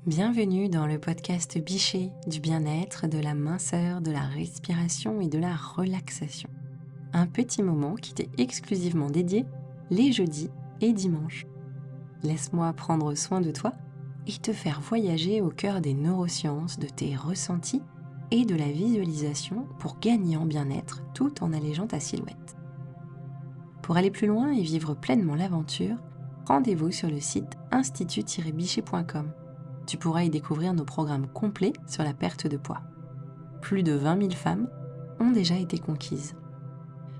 Bienvenue dans le podcast Bichet du bien-être, de la minceur, de la respiration et de la relaxation. Un petit moment qui t'est exclusivement dédié les jeudis et dimanches. Laisse-moi prendre soin de toi et te faire voyager au cœur des neurosciences, de tes ressentis et de la visualisation pour gagner en bien-être tout en allégeant ta silhouette. Pour aller plus loin et vivre pleinement l'aventure, rendez-vous sur le site institut-bichet.com. Tu pourras y découvrir nos programmes complets sur la perte de poids. Plus de 20 000 femmes ont déjà été conquises.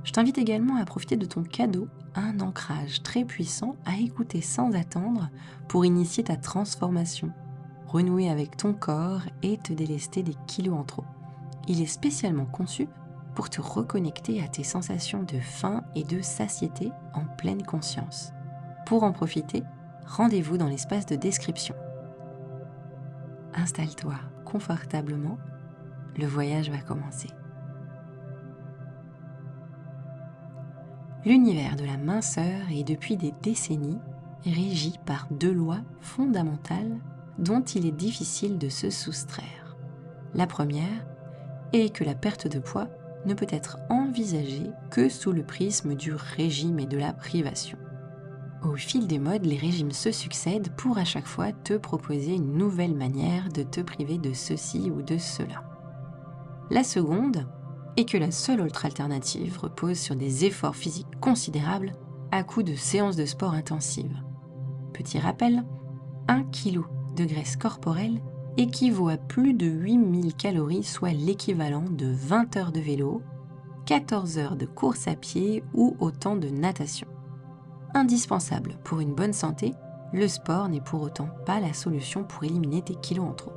Je t'invite également à profiter de ton cadeau, un ancrage très puissant à écouter sans attendre pour initier ta transformation, renouer avec ton corps et te délester des kilos en trop. Il est spécialement conçu pour te reconnecter à tes sensations de faim et de satiété en pleine conscience. Pour en profiter, rendez-vous dans l'espace de description. Installe-toi confortablement, le voyage va commencer. L'univers de la minceur est depuis des décennies régi par deux lois fondamentales dont il est difficile de se soustraire. La première est que la perte de poids ne peut être envisagée que sous le prisme du régime et de la privation. Au fil des modes, les régimes se succèdent pour à chaque fois te proposer une nouvelle manière de te priver de ceci ou de cela. La seconde est que la seule autre alternative repose sur des efforts physiques considérables à coup de séances de sport intensives. Petit rappel, 1 kg de graisse corporelle équivaut à plus de 8000 calories, soit l'équivalent de 20 heures de vélo, 14 heures de course à pied ou autant de natation. Indispensable pour une bonne santé, le sport n'est pour autant pas la solution pour éliminer tes kilos en trop.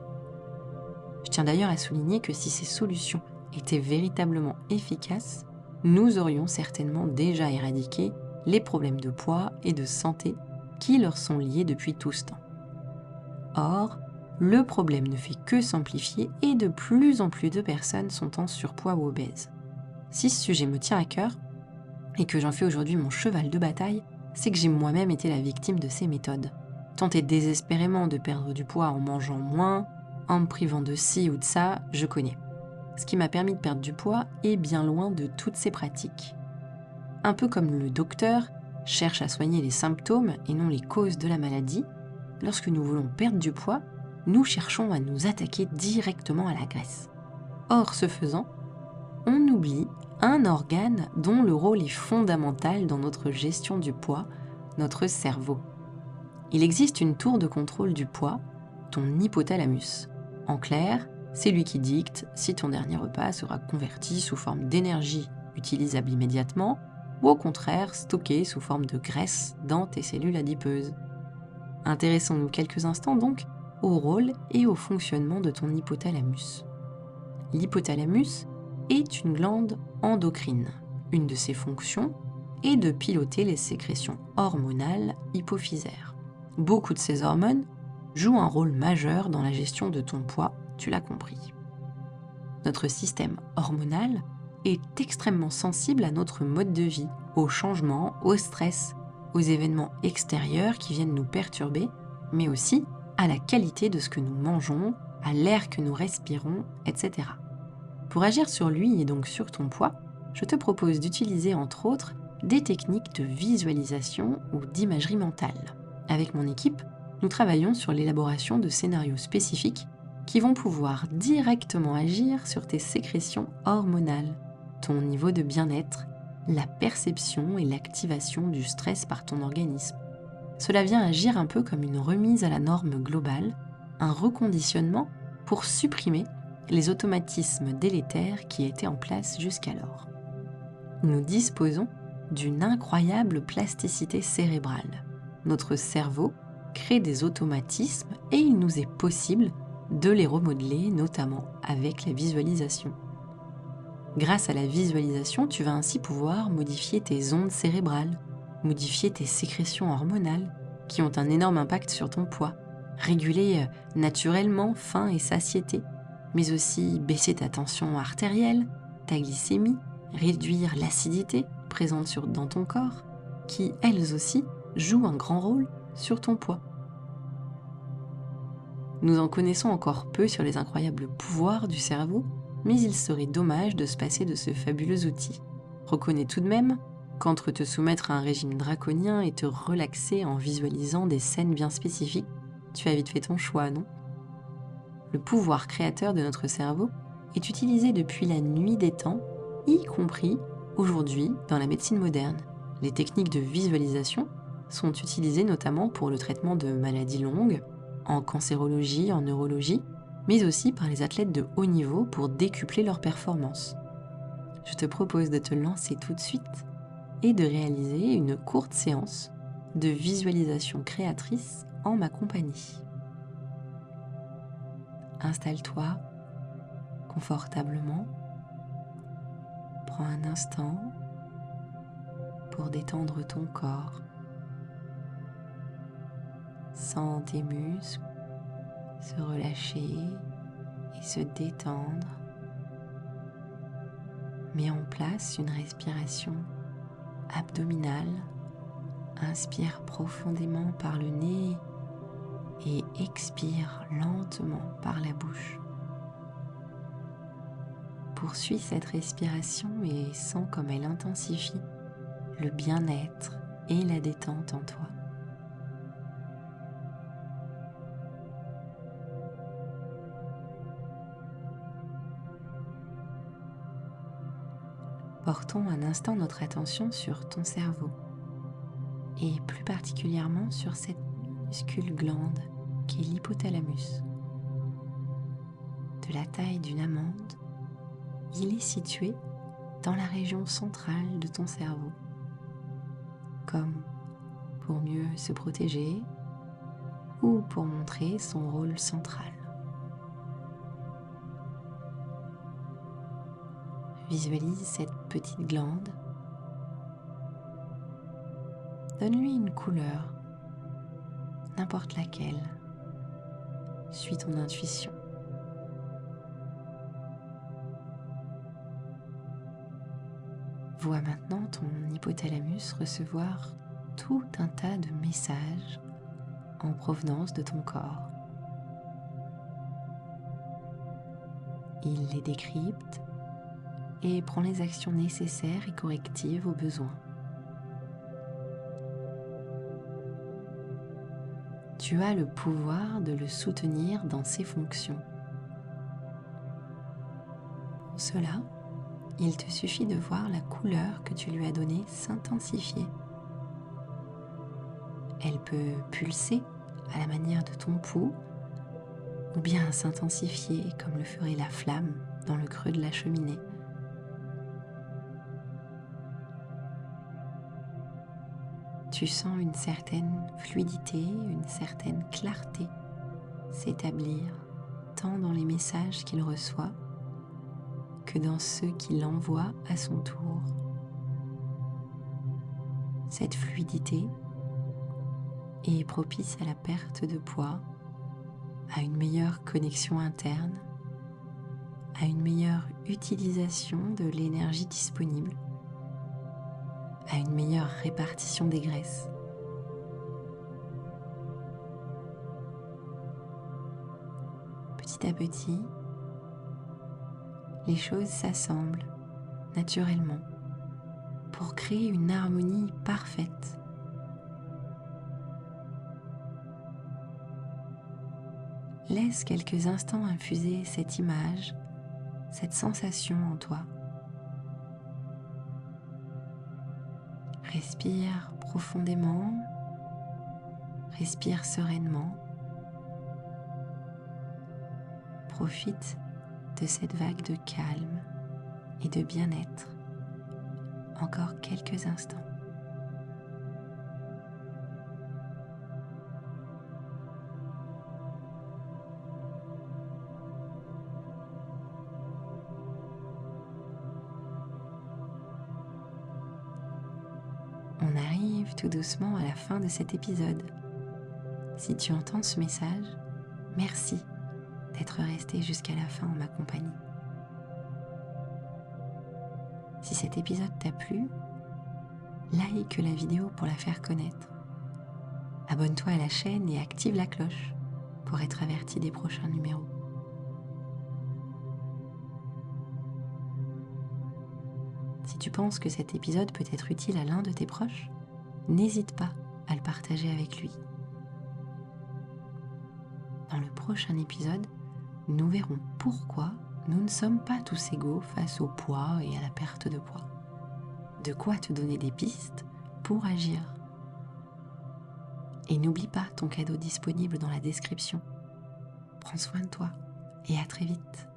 Je tiens d'ailleurs à souligner que si ces solutions étaient véritablement efficaces, nous aurions certainement déjà éradiqué les problèmes de poids et de santé qui leur sont liés depuis tout ce temps. Or, le problème ne fait que s'amplifier et de plus en plus de personnes sont en surpoids ou obèses. Si ce sujet me tient à cœur et que j'en fais aujourd'hui mon cheval de bataille, c'est que j'ai moi-même été la victime de ces méthodes. Tenter désespérément de perdre du poids en mangeant moins, en me privant de ci ou de ça, je connais. Ce qui m'a permis de perdre du poids est bien loin de toutes ces pratiques. Un peu comme le docteur cherche à soigner les symptômes et non les causes de la maladie, lorsque nous voulons perdre du poids, nous cherchons à nous attaquer directement à la graisse. Or, ce faisant, on oublie un organe dont le rôle est fondamental dans notre gestion du poids, notre cerveau. Il existe une tour de contrôle du poids, ton hypothalamus. En clair, c'est lui qui dicte si ton dernier repas sera converti sous forme d'énergie utilisable immédiatement ou au contraire stocké sous forme de graisse dans tes cellules adipeuses. Intéressons-nous quelques instants donc au rôle et au fonctionnement de ton hypothalamus. L'hypothalamus est une glande endocrine. Une de ses fonctions est de piloter les sécrétions hormonales hypophysaires. Beaucoup de ces hormones jouent un rôle majeur dans la gestion de ton poids, tu l'as compris. Notre système hormonal est extrêmement sensible à notre mode de vie, aux changements, au stress, aux événements extérieurs qui viennent nous perturber, mais aussi à la qualité de ce que nous mangeons, à l'air que nous respirons, etc. Pour agir sur lui et donc sur ton poids, je te propose d'utiliser entre autres des techniques de visualisation ou d'imagerie mentale. Avec mon équipe, nous travaillons sur l'élaboration de scénarios spécifiques qui vont pouvoir directement agir sur tes sécrétions hormonales, ton niveau de bien-être, la perception et l'activation du stress par ton organisme. Cela vient agir un peu comme une remise à la norme globale, un reconditionnement pour supprimer les automatismes délétères qui étaient en place jusqu'alors. Nous disposons d'une incroyable plasticité cérébrale. Notre cerveau crée des automatismes et il nous est possible de les remodeler, notamment avec la visualisation. Grâce à la visualisation, tu vas ainsi pouvoir modifier tes ondes cérébrales, modifier tes sécrétions hormonales qui ont un énorme impact sur ton poids, réguler naturellement faim et satiété, mais aussi baisser ta tension artérielle, ta glycémie, réduire l'acidité présente dans ton corps, qui, elles aussi, jouent un grand rôle sur ton poids. Nous en connaissons encore peu sur les incroyables pouvoirs du cerveau, mais il serait dommage de se passer de ce fabuleux outil. Reconnais tout de même qu'entre te soumettre à un régime draconien et te relaxer en visualisant des scènes bien spécifiques, tu as vite fait ton choix, non? Le pouvoir créateur de notre cerveau est utilisé depuis la nuit des temps, y compris aujourd'hui dans la médecine moderne. Les techniques de visualisation sont utilisées notamment pour le traitement de maladies longues, en cancérologie, en neurologie, mais aussi par les athlètes de haut niveau pour décupler leurs performances. Je te propose de te lancer tout de suite et de réaliser une courte séance de visualisation créatrice en ma compagnie. Installe-toi confortablement. Prends un instant pour détendre ton corps. Sens tes muscles se relâcher et se détendre. Mets en place une respiration abdominale. Inspire profondément par le nez et expire lentement par la bouche. Poursuis cette respiration et sens comme elle intensifie le bien-être et la détente en toi. Portons un instant notre attention sur ton cerveau et plus particulièrement sur cette minuscule glande qui est l'hypothalamus. De la taille d'une amande, il est situé dans la région centrale de ton cerveau, comme pour mieux se protéger ou pour montrer son rôle central. Visualise cette petite glande. Donne-lui une couleur, n'importe laquelle. Suis ton intuition. Vois maintenant ton hypothalamus recevoir tout un tas de messages en provenance de ton corps. Il les décrypte et prend les actions nécessaires et correctives au besoin. Tu as le pouvoir de le soutenir dans ses fonctions. Pour cela, il te suffit de voir la couleur que tu lui as donnée s'intensifier. Elle peut pulser à la manière de ton pouls ou bien s'intensifier comme le ferait la flamme dans le creux de la cheminée. Tu sens une certaine fluidité, une certaine clarté s'établir tant dans les messages qu'il reçoit que dans ceux qu'il envoie à son tour. Cette fluidité est propice à la perte de poids, à une meilleure connexion interne, à une meilleure utilisation de l'énergie disponible, à une meilleure répartition des graisses. Petit à petit, les choses s'assemblent naturellement pour créer une harmonie parfaite. Laisse quelques instants infuser cette image, cette sensation en toi. Respire profondément, respire sereinement. Profite de cette vague de calme et de bien-être. Encore quelques instants. On arrive tout doucement à la fin de cet épisode. Si tu entends ce message, merci d'être resté jusqu'à la fin en ma compagnie. Si cet épisode t'a plu, like la vidéo pour la faire connaître. Abonne-toi à la chaîne et active la cloche pour être averti des prochains numéros. Si tu penses que cet épisode peut être utile à l'un de tes proches, n'hésite pas à le partager avec lui. Dans le prochain épisode, nous verrons pourquoi nous ne sommes pas tous égaux face au poids et à la perte de poids. De quoi te donner des pistes pour agir. Et n'oublie pas ton cadeau disponible dans la description. Prends soin de toi et à très vite.